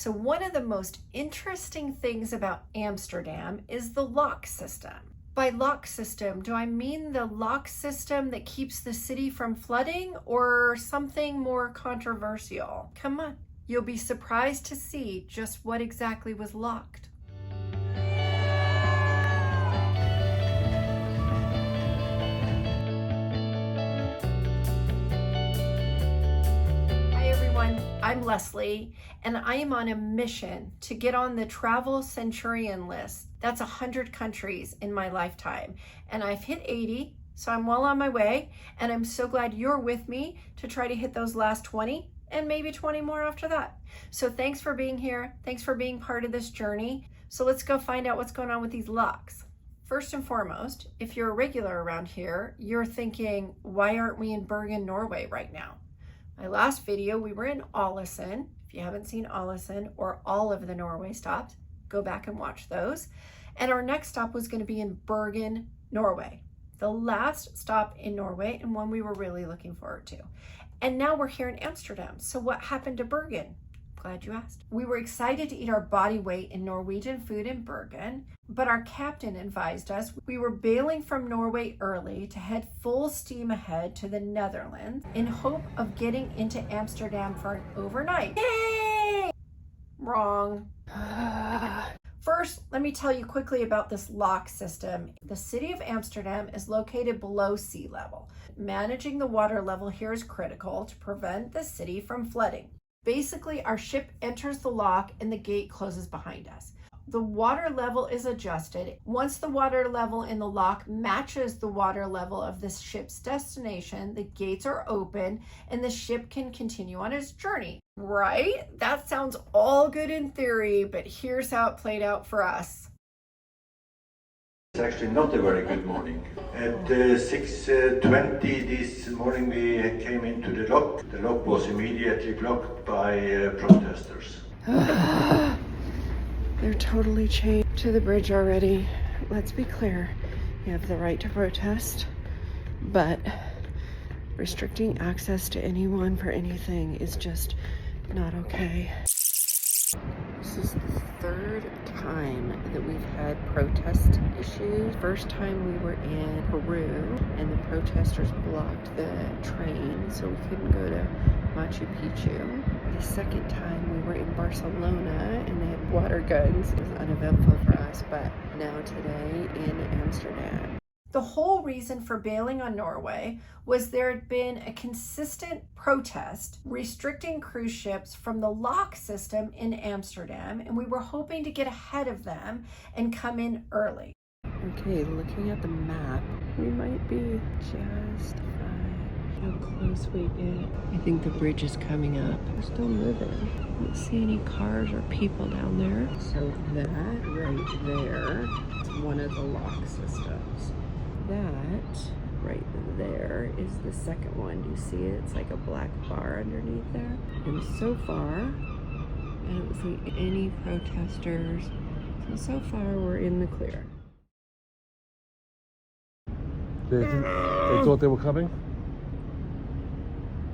So one of the most interesting things about Amsterdam is the lock system. By lock system, do I mean the lock system that keeps the city from flooding or something more controversial? Come on, you'll be surprised to see just what exactly was locked. I'm Leslie, and I am on a mission to get on the Travel Centurion list. That's 100 countries in my lifetime, and I've hit 80, so I'm well on my way, and I'm so glad you're with me to try to hit those last 20, and maybe 20 more after that. So thanks for being here. Thanks for being part of this journey. So let's go find out what's going on with these locks. First and foremost, if you're a regular around here, you're thinking, why aren't we in Bergen, Norway right now? My last video, we were in Ålesund. If you haven't seen Ålesund or all of the Norway stops, go back and watch those. And our next stop was going to be in Bergen, Norway. The last stop in Norway and one we were really looking forward to. And now we're here in Amsterdam. So what happened to Bergen? Glad you asked. We were excited to eat our body weight in Norwegian food in Bergen, but our captain advised us we were bailing from Norway early to head full steam ahead to the Netherlands in hope of getting into Amsterdam for an overnight. Yay! Wrong. First, let me tell you quickly about this lock system. The city of Amsterdam is located below sea level. Managing the water level here is critical to prevent the city from flooding. Basically, our ship enters the lock and the gate closes behind us. The water level is adjusted. Once the water level in the lock matches the water level of the ship's destination, the gates are open and the ship can continue on its journey. Right? That sounds all good in theory, but here's how it played out for us. It's actually not a very good morning. At 6:20 this morning we came into the lock. The lock was immediately blocked by protestors. They're totally chained to the bridge already. Let's be clear, you have the right to protest, but restricting access to anyone for anything is just not okay. This is the third time that we've had protest issues. First time we were in Peru and the protesters blocked the train so we couldn't go to Machu Picchu. The second time we were in Barcelona and they had water guns. It was uneventful for us, but now today in Amsterdam. The whole reason for bailing on Norway was there had been a consistent protest restricting cruise ships from the lock system in Amsterdam, and we were hoping to get ahead of them and come in early. Okay, looking at the map, we might be just fine. How close we get. I think the bridge is coming up. We're still moving. I don't see any cars or people down there. So that right there is one of the lock systems. That right there is the second one. Do you see it? It's like a black bar underneath there. And so far, I don't see any protesters. So far, we're in the clear. They thought they were coming?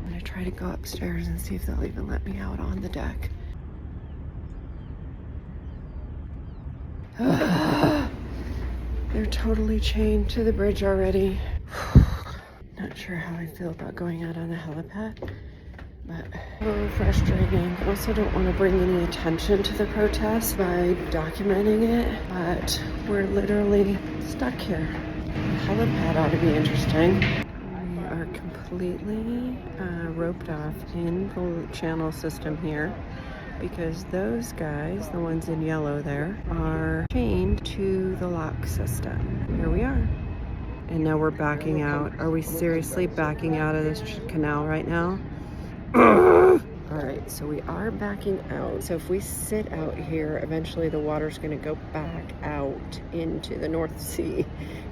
I'm gonna try to go upstairs and see if they'll even let me out on the deck. They're totally chained to the bridge already. Not sure how I feel about going out on the helipad, but a little frustrating. I also don't want to bring any attention to the protest by documenting it, but we're literally stuck here. The helipad ought to be interesting. We are completely roped off in the channel system here, because those guys, the ones in yellow there, are chained to the lock system. Here we are. And now we're backing out. Are we seriously backing out of this canal right now? All right, so we are backing out. So if we sit out here, eventually the water's gonna go back out into the North Sea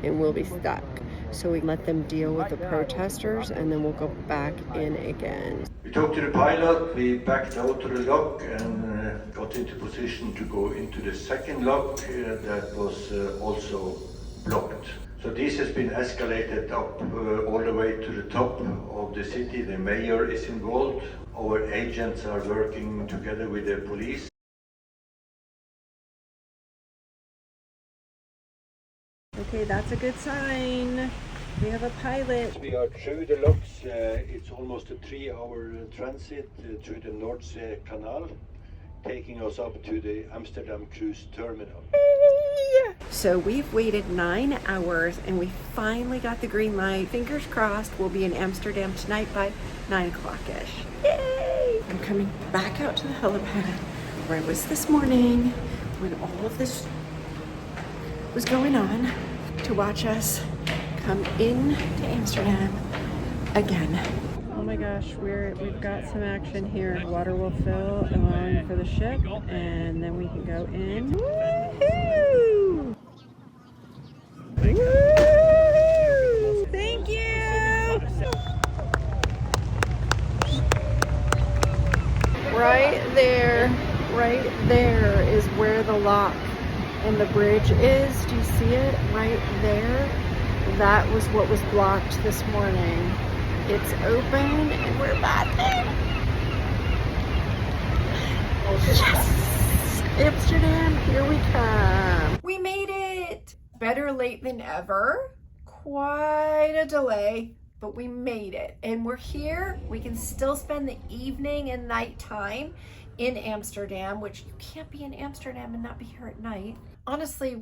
and we'll be stuck. So we let them deal with the protesters and then we'll go back in again. We talked to the pilot, we backed out to the lock and got into position to go into the second lock that was also blocked. So this has been escalated up all the way to the top of the city. The mayor is involved. Our agents are working together with the police. Okay, that's a good sign. We have a pilot. We are through the locks. It's almost a 3-hour transit through the North Sea Canal, taking us up to the Amsterdam cruise terminal. So we've waited 9 hours and we finally got the green light. Fingers crossed we'll be in Amsterdam tonight by 9 o'clock-ish. Yay! I'm coming back out to the helipad where I was this morning when all of this was going on to watch us come in to Amsterdam again. Oh my gosh, we've got some action here. Water will fill, allowing for the ship, and then we can go in. Woohoo! Woo! Thank you! Right there is where the lock and the bridge is. Do you see it? Right there. That was what was blocked this morning. It's open and we're back there. Yes! Amsterdam, here we come. We made it! Better late than ever. Quite a delay, but we made it. And we're here. We can still spend the evening and nighttime in Amsterdam, which you can't be in Amsterdam and not be here at night. Honestly,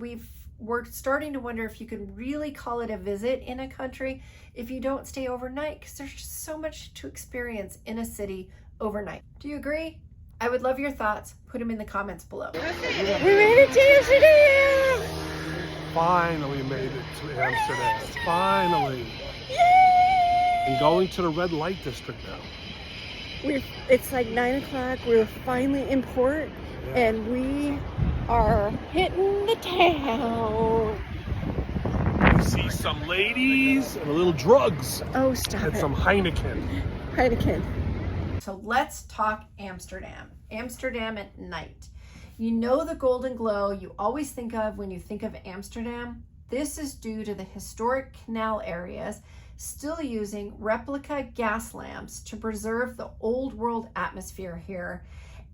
we're starting to wonder if you can really call it a visit in a country if you don't stay overnight, because there's just so much to experience in a city overnight. Do you agree? I would love your thoughts. Put them in the comments below. We made it to Amsterdam! Finally made it to Amsterdam. Finally. Yay! And going to the red light district now. It's like 9 o'clock. We're finally in port, and we are hitting the town. We see some ladies and a little drugs. Oh, stop and it. some Heineken. Heineken. So let's talk Amsterdam. Amsterdam at night. You know the golden glow you always think of when you think of Amsterdam? This is due to the historic canal areas still using replica gas lamps to preserve the old world atmosphere here.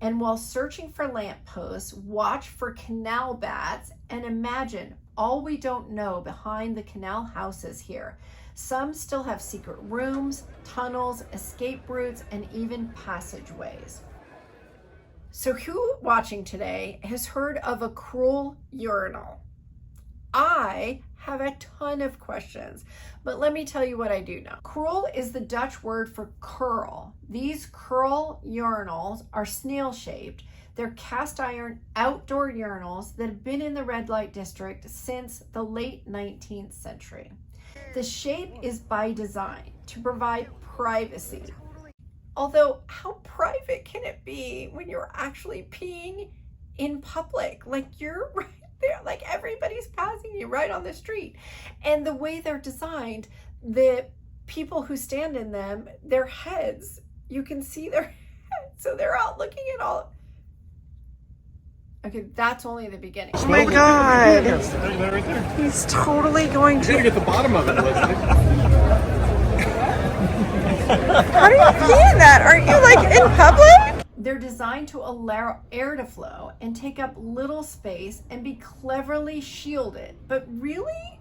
And while searching for lampposts, watch for canal bats and imagine all we don't know behind the canal houses here. Some still have secret rooms, tunnels, escape routes, and even passageways. So who watching today has heard of a cruel urinal? I have a ton of questions, but let me tell you what I do know. Krul is the Dutch word for curl. These curl urinals are snail-shaped. They're cast iron outdoor urinals that have been in the red light district since the late 19th century. The shape is by design to provide privacy. Although, how private can it be when you're actually peeing in public? Like you're right there, like everybody's passing you right on the street. And the way they're designed, the people who stand in them, their heads, you can see their heads. So they're out looking at all. Okay, that's only the beginning. Oh my God. Right there. He's totally going You're gonna to. get the bottom of it, Leslie. How do you pee in that? Aren't you like in public? They're designed to allow air to flow and take up little space and be cleverly shielded. But really?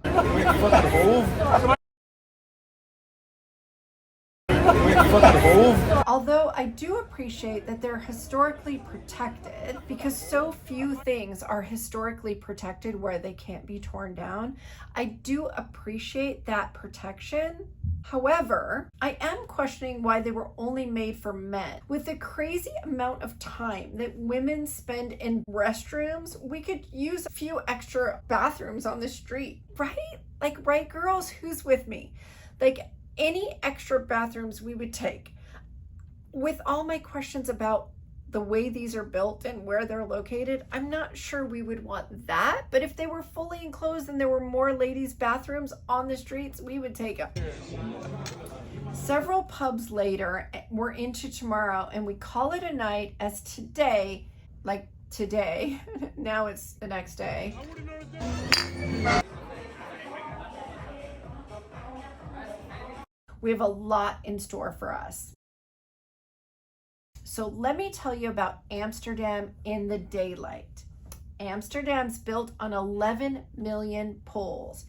Although I do appreciate that they're historically protected, because so few things are historically protected where they can't be torn down. I do appreciate that protection. However, I am questioning why they were only made for men. With the crazy amount of time that women spend in restrooms, we could use a few extra bathrooms on the street, right? Like, right, girls? Who's with me? Like, any extra bathrooms we would take. With all my questions about the way these are built and where they're located, I'm not sure we would want that. But if they were fully enclosed and there were more ladies' bathrooms on the streets, we would take them. Several pubs later, we're into tomorrow, and we call it a night, as today, like today, now it's the next day. We have a lot in store for us. So let me tell you about Amsterdam in the daylight. Amsterdam's built on 11 million poles.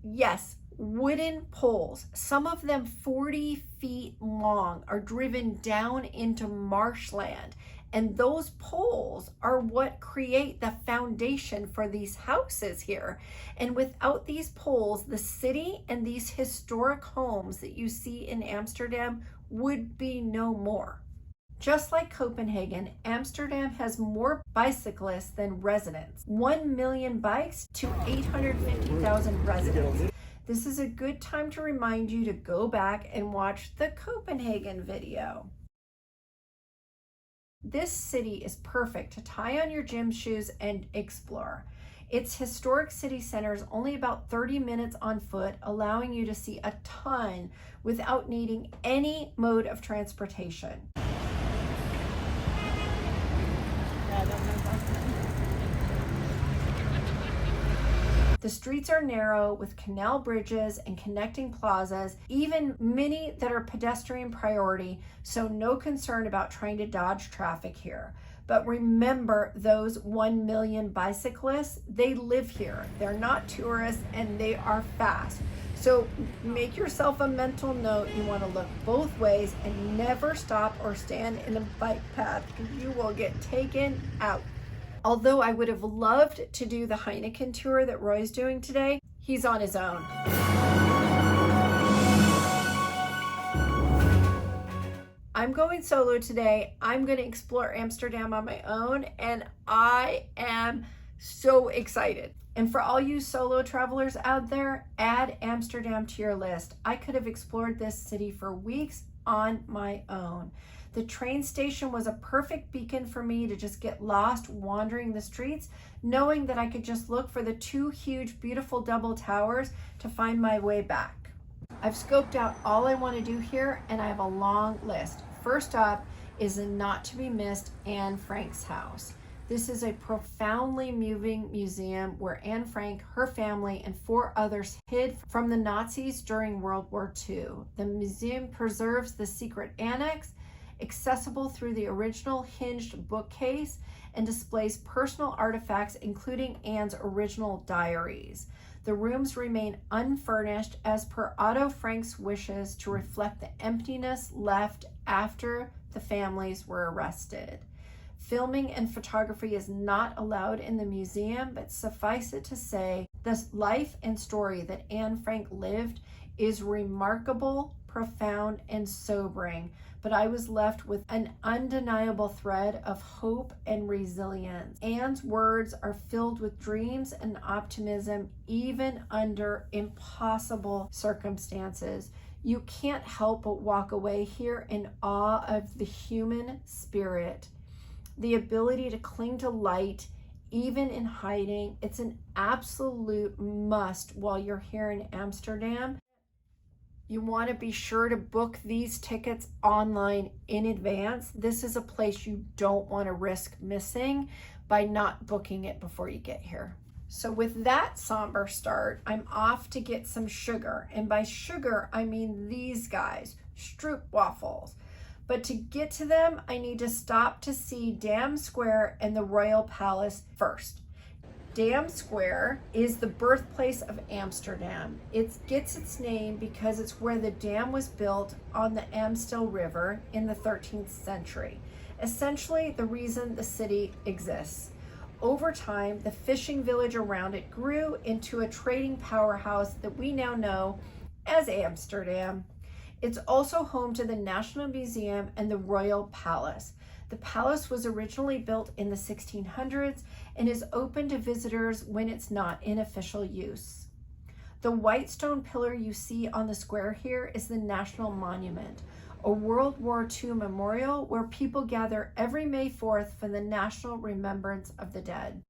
Yes, wooden poles, some of them 40 feet long, are driven down into marshland. And those poles are what create the foundation for these houses here. And without these poles, the city and these historic homes that you see in Amsterdam would be no more. Just like Copenhagen, Amsterdam has more bicyclists than residents. 1 million bikes to 850,000 residents. This is a good time to remind you to go back and watch the Copenhagen video. This city is perfect to tie on your gym shoes and explore. Its historic city center is only about 30 minutes on foot, allowing you to see a ton without needing any mode of transportation. The streets are narrow with canal bridges and connecting plazas, even many that are pedestrian priority, so no concern about trying to dodge traffic here. But remember those 1 million bicyclists, they live here. They're not tourists and they are fast. So make yourself a mental note. You want to look both ways and never stop or stand in a bike path because you will get taken out. Although I would have loved to do the Heineken tour that Roy's doing today, he's on his own. I'm going solo today. I'm going to explore Amsterdam on my own, and I am so excited. And for all you solo travelers out there, add Amsterdam to your list. I could have explored this city for weeks on my own. The train station was a perfect beacon for me to just get lost wandering the streets, knowing that I could just look for the 2 huge, beautiful double towers to find my way back. I've scoped out all I want to do here, and I have a long list. First up is a not to be missed Anne Frank's house. This is a profoundly moving museum where Anne Frank, her family, and 4 others hid from the Nazis during World War II. The museum preserves the secret annex, accessible through the original hinged bookcase, and displays personal artifacts including Anne's original diaries. The rooms remain unfurnished as per Otto Frank's wishes to reflect the emptiness left after the families were arrested. Filming and photography is not allowed in the museum, but suffice it to say, the life and story that Anne Frank lived is remarkable, profound, and sobering, but I was left with an undeniable thread of hope and resilience. Anne's words are filled with dreams and optimism, even under impossible circumstances. You can't help but walk away here in awe of the human spirit, the ability to cling to light, even in hiding. It's an absolute must while you're here in Amsterdam. You want to be sure to book these tickets online in advance. This is a place you don't want to risk missing by not booking it before you get here. So with that somber start, I'm off to get some sugar. And by sugar, I mean these guys, stroopwafels. But to get to them, I need to stop to see Dam Square and the Royal Palace first. Dam Square is the birthplace of Amsterdam. It gets its name because it's where the dam was built on the Amstel River in the 13th century. Essentially, the reason the city exists. Over time, the fishing village around it grew into a trading powerhouse that we now know as Amsterdam. It's also home to the National Museum and the Royal Palace. The palace was originally built in the 1600s and is open to visitors when it's not in official use. The white stone pillar you see on the square here is the National Monument, a World War II memorial where people gather every May 4th for the national remembrance of the dead.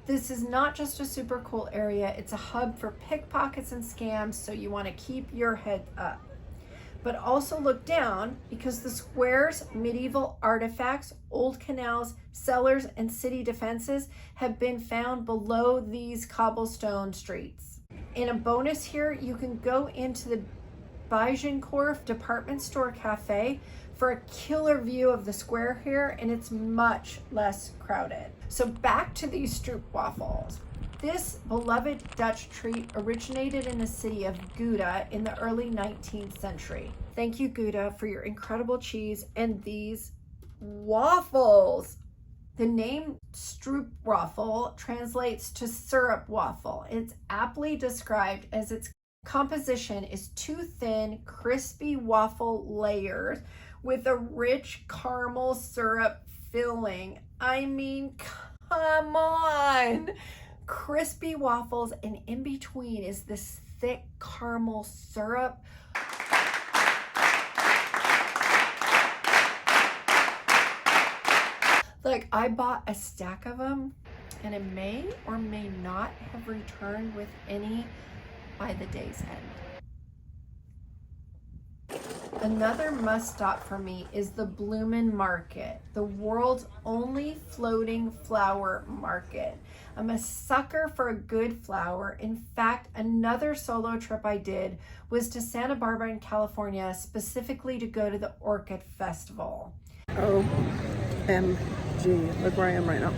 This is not just a super cool area, it's a hub for pickpockets and scams, so you want to keep your head up. But also look down because the square's medieval artifacts, old canals, cellars, and city defenses have been found below these cobblestone streets. In a bonus here, you can go into the Bijenkorf department store cafe for a killer view of the square here, and it's much less crowded. So back to these stroopwafels. This beloved Dutch treat originated in the city of Gouda in the early 19th century. Thank you, Gouda, for your incredible cheese and these waffles. The name stroopwafel translates to syrup waffle. It's aptly described as its composition is two thin, crispy waffle layers with a rich caramel syrup filling. I mean, come on! Crispy waffles, and in between is this thick caramel syrup. Like, I bought a stack of them, and it may or may not have returned with any by the day's end. Another must stop for me is the Bloemen Market, the world's only floating flower market. I'm a sucker for a good flower. In fact, another solo trip I did was to Santa Barbara in California, specifically to go to the Orchid Festival. OMG, look where I am right now.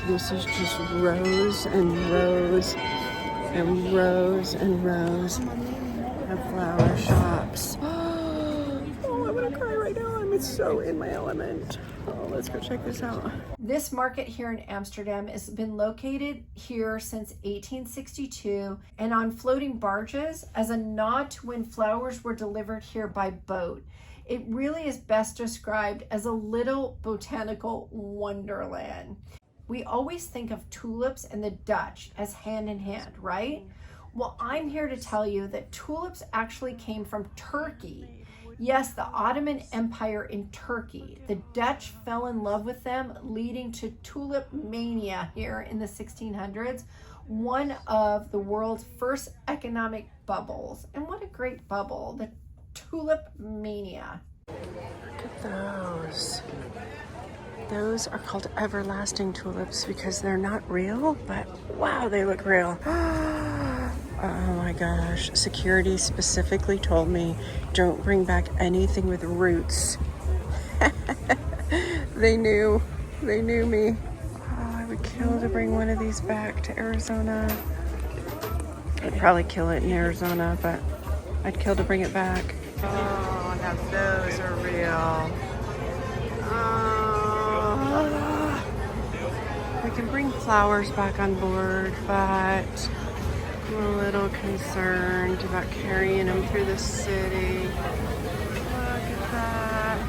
This is just rows and rows and rows and rows of flower shops. Oh, I'm gonna cry right now. I'm so in my element. Oh, let's go check this out. This market here in Amsterdam has been located here since 1862 and on floating barges as a nod to when flowers were delivered here by boat. It really is best described as a little botanical wonderland. We always think of tulips and the Dutch as hand in hand, right? Well, I'm here to tell you that tulips actually came from Turkey. Yes, the Ottoman Empire in Turkey. The Dutch fell in love with them, leading to tulip mania here in the 1600s, one of the world's first economic bubbles. And what a great bubble, the tulip mania. Look at those. Those are called everlasting tulips because they're not real, but wow, they look real. Oh my gosh. Security specifically told me don't bring back anything with roots. They knew me. Oh, I would kill to bring one of these back to Arizona. I'd probably kill it in Arizona, but I'd kill to bring it back. Oh, now those are real. Oh. We can bring flowers back on board, but I'm a little concerned about carrying them through the city. Look at that.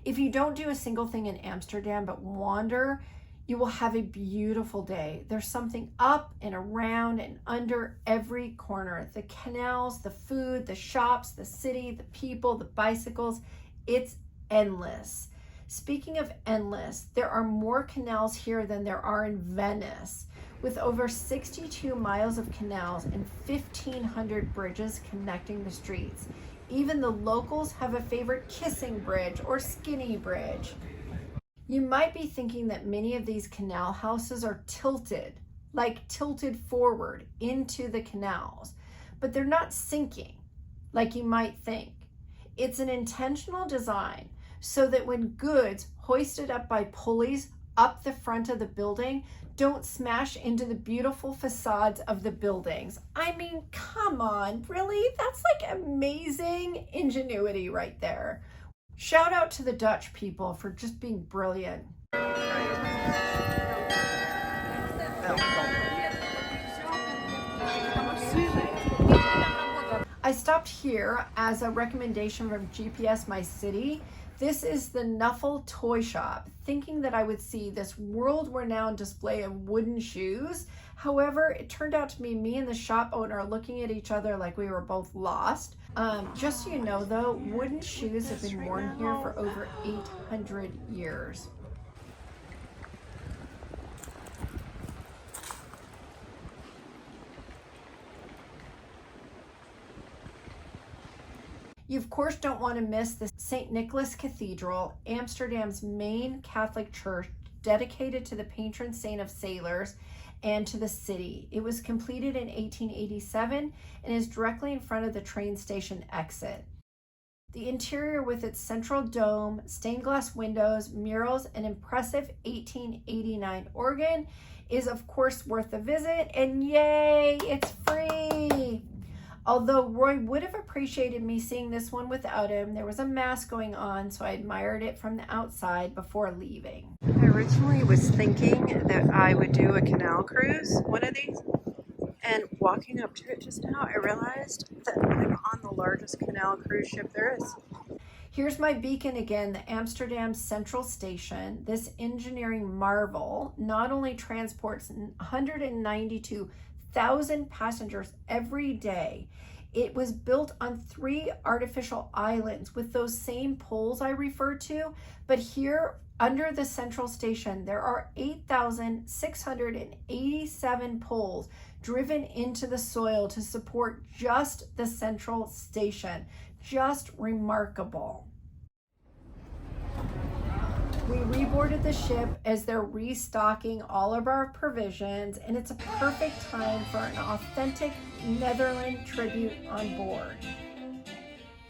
If you don't do a single thing in Amsterdam but wander, you will have a beautiful day. There's something up and around and under every corner. The canals, the food, the shops, the city, the people, the bicycles. It's endless. Speaking of endless, there are more canals here than there are in Venice. With over 62 miles of canals and 1,500 bridges connecting the streets. Even the locals have a favorite kissing bridge or skinny bridge. You might be thinking that many of these canal houses are tilted forward into the canals, but they're not sinking like you might think. It's an intentional design so that when goods hoisted up by pulleys up the front of the building don't smash into the beautiful facades of the buildings. I mean, come on, really? That's like amazing ingenuity right there. Shout out to the Dutch people for just being brilliant. I stopped here as a recommendation from GPS My City. This is the Knuffels toy shop, thinking that I would see this world-renowned display of wooden shoes. However, it turned out to be me and the shop owner looking at each other like we were both lost. Just so you know though, wooden shoes have been worn here for over 800 years. You of course don't want to miss the St. Nicholas Cathedral, Amsterdam's main Catholic church dedicated to the patron saint of sailors and to the city. It was completed in 1887 and is directly in front of the train station exit. The interior with its central dome, stained glass windows, murals, and impressive 1889 organ is of course worth a visit, and yay, it's free! Although Roy would have appreciated me seeing this one without him, there was a mask going on, so I admired it from the outside before leaving. I originally was thinking that I would do a canal cruise, one of these, and walking up to it just now, I realized that I'm on the largest canal cruise ship there is. Here's my beacon again, the Amsterdam Central Station. This engineering marvel not only transports 192,000 passengers every day, it was built on 3 artificial islands with those same poles I referred to, but here under the Central Station, there are 8,687 poles driven into the soil to support just the Central Station. Just remarkable. We reboarded the ship as they're restocking all of our provisions, and it's a perfect time for an authentic Netherlands tribute on board.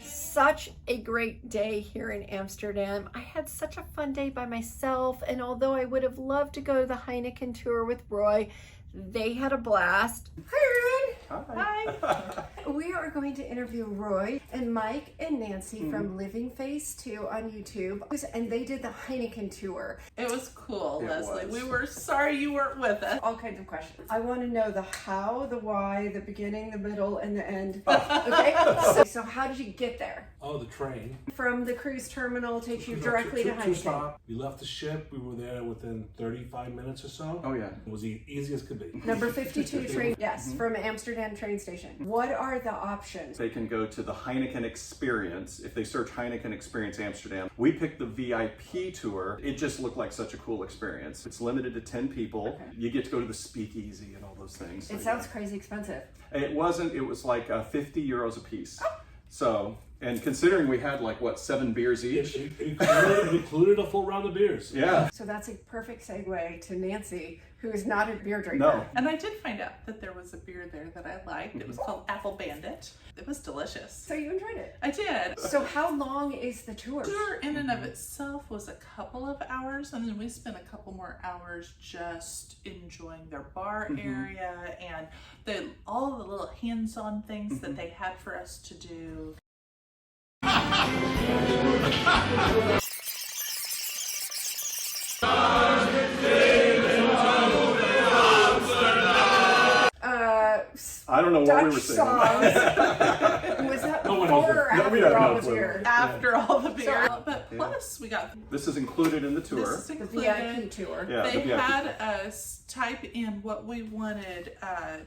Such a great day here in Amsterdam. I had such a fun day by myself, and although I would have loved to go to the Heineken tour with Roy, they had a blast. Hi, Roy. Hi. We are going to interview Roy and Mike and Nancy from Living Face 2 on YouTube, and they did the Heineken tour. It was cool, It Leslie. was. We were sorry you weren't with us. All kinds of questions. I want to know the how, the why, the beginning, the middle, and the end. Okay, so how did you get there? Oh, the train. From the cruise terminal takes you directly to Two Heineken. stop. We left the ship. We were there within 35 minutes or so. Oh yeah. It was the easiest could be. Number 52 train, yes, from Amsterdam train station. What are the options? They can go to the Heineken Experience. If they search Heineken Experience Amsterdam, we picked the VIP tour. It just looked like such a cool experience. It's limited to 10 people. Okay. You get to go to the speakeasy and all those things. It sounds crazy expensive. It wasn't. It was like 50 euros a piece. So, and considering we had like what, 7 beers each. It included a full round of beers. Yeah. So that's a perfect segue to Nancy, who is not a beer drinker. No. And I did find out that there was a beer there that I liked. It was called Apple Bandit. It was delicious. So you enjoyed it. I did. So how long is the tour? The tour in and of itself was a couple of hours, and then we spent a couple more hours just enjoying their bar area and all the little hands-on things that they had for us to do. I don't know what Dutch we were saying. songs. Was that before or we after don't all know. the beer? After all the beer. But plus, we got This is included in the tour. this is The included. VIP tour. Yeah, They the VIP. had us type in what we wanted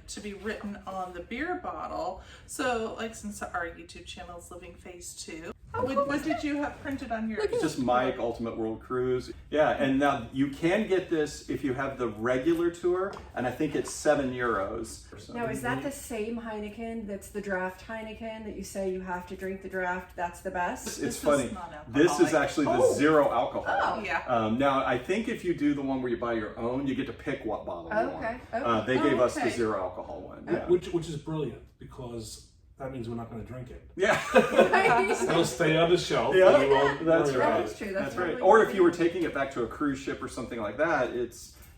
to be written on the beer bottle. So, like, since our YouTube channel is Living Face 2, what did you have printed on yours? It's just Mike, Ultimate World Cruise. Yeah, and now you can get this if you have the regular tour, and I think it's 7 euros. Now, is that the same Heineken that's the draft Heineken that you say you have to drink the draft, that's the best? It's This is funny. non-alcoholic. This is actually the zero alcohol. Oh. Yeah. Now, I think if you do the one where you buy your own, you get to pick what bottle you Okay. want. They gave us the Okay. zero alcohol one. Yeah. Which is brilliant because that means we're not going to drink it. Yeah. It'll stay on the shelf. Yeah, and we won't that's worry right. about That's it. true. That's right. really Or if good. you were taking it back to a cruise ship or something like that,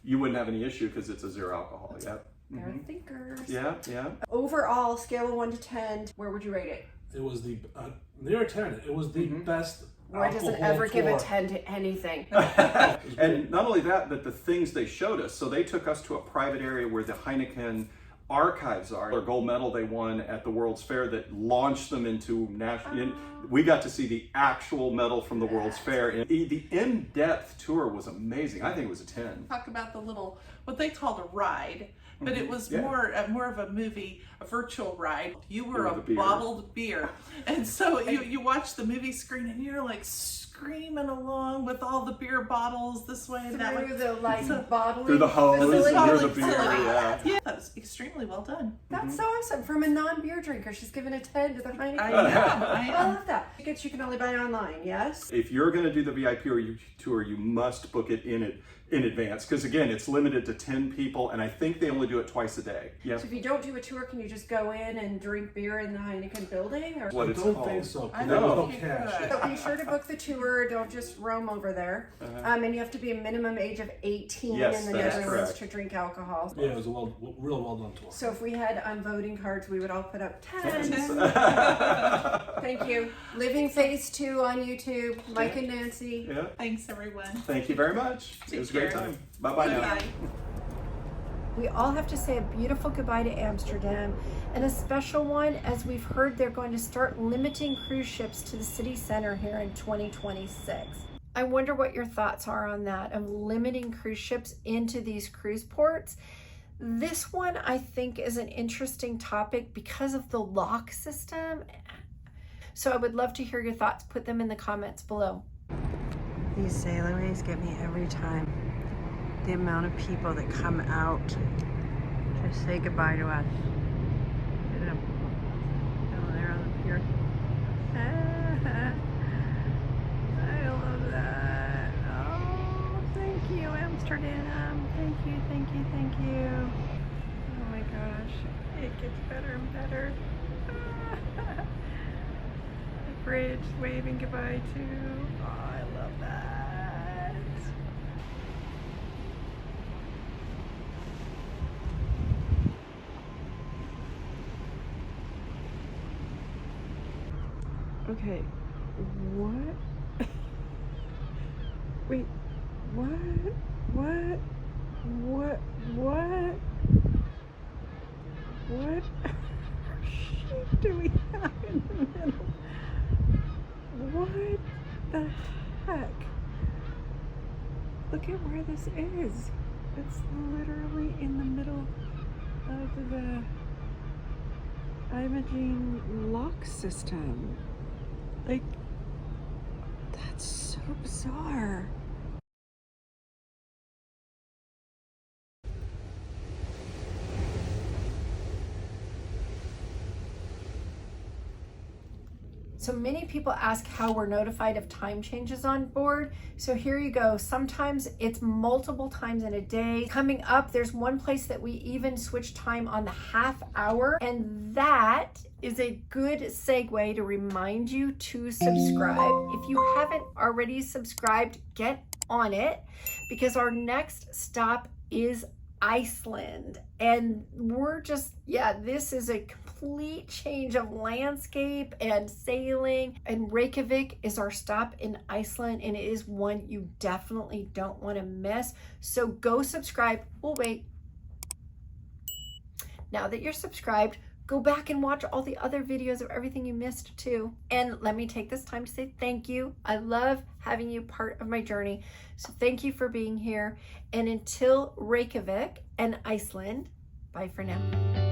you wouldn't have any issue because it's a zero alcohol. Yeah. They're thinkers. Yeah, yeah. Overall, scale of 1 to 10, where would you rate it? It was the near 10. It was the best. Roy doesn't alcohol ever give a tour. 10 to anything. And not only that, but the things they showed us. So they took us to a private area where the Heineken archives are. Their gold medal they won at the World's Fair that launched them into national. We got to see the actual medal from the World's Fair. And the in-depth tour was amazing. I think it was a 10. Talk about the little, what they called a ride, but it was Yeah. more of a movie, a virtual ride. You were Or a the beer. bottled beer. And so you watch the movie screen and you're like screaming along with all the beer bottles this way and that way. Through the bottling Through the hose, facility. near the Bottling beer, facility. yeah. Yeah, that was extremely well done. That's so awesome. From a non-beer drinker, she's given a 10 to the Heineken. I am. I love that. Tickets you can only buy online, yes? If you're going to do the VIP tour, you must book it in in advance, because again, it's limited to 10 people, and I think they only do it twice a day. Yes. So if you don't do a tour, can you just go in and drink beer in the Heineken building? Or What I it's don't called. think so. I There was don't no think you cash. could. So be sure to book the tour. Don't just roam over there. And you have to be a minimum age of 18 Yes, in the that is Netherlands correct. to drink alcohol. Yeah, it was a real well done tour. So if we had voting cards, we would all put up 10. Thank you. Living Phase 2 on YouTube. Mike and Nancy. Yeah. Thanks, everyone. Thank you very much. It was a great care. time. Bye-bye now. Bye. We all have to say a beautiful goodbye to Amsterdam, and a special one as we've heard they're going to start limiting cruise ships to the city center here in 2026. I wonder what your thoughts are on that, of limiting cruise ships into these cruise ports. This one I think is an interesting topic because of the lock system. So I would love to hear your thoughts. Put them in the comments below. These sailorways get me every time. The amount of people that come out to say goodbye to us. Look at them. Oh, they're on the pier. I love that. Oh, thank you, Amsterdam. Thank you, thank you, thank you. Oh my gosh, it gets better and better. The bridge waving goodbye to. Oh, I love that. Okay, what? Wait, what? What? What? What? What shape do we have in the middle? What the heck? Look at where this is. It's literally in the middle of the Imuiden lock system. Like, that's so bizarre. So many people ask how we're notified of time changes on board. So here you go. Sometimes it's multiple times in a day. Coming up, there's one place that we even switch time on the half hour, and that is a good segue to remind you to subscribe. If you haven't already subscribed, get on it, because our next stop is Iceland, and we're just, this is a complete change of landscape and sailing, and Reykjavik is our stop in Iceland, and it is one you definitely don't want to miss. So go subscribe. We'll wait. Now that you're subscribed, go back and watch all the other videos of everything you missed too. And let me take this time to say thank you. I love having you part of my journey. So thank you for being here. And until Reykjavik and Iceland, bye for now.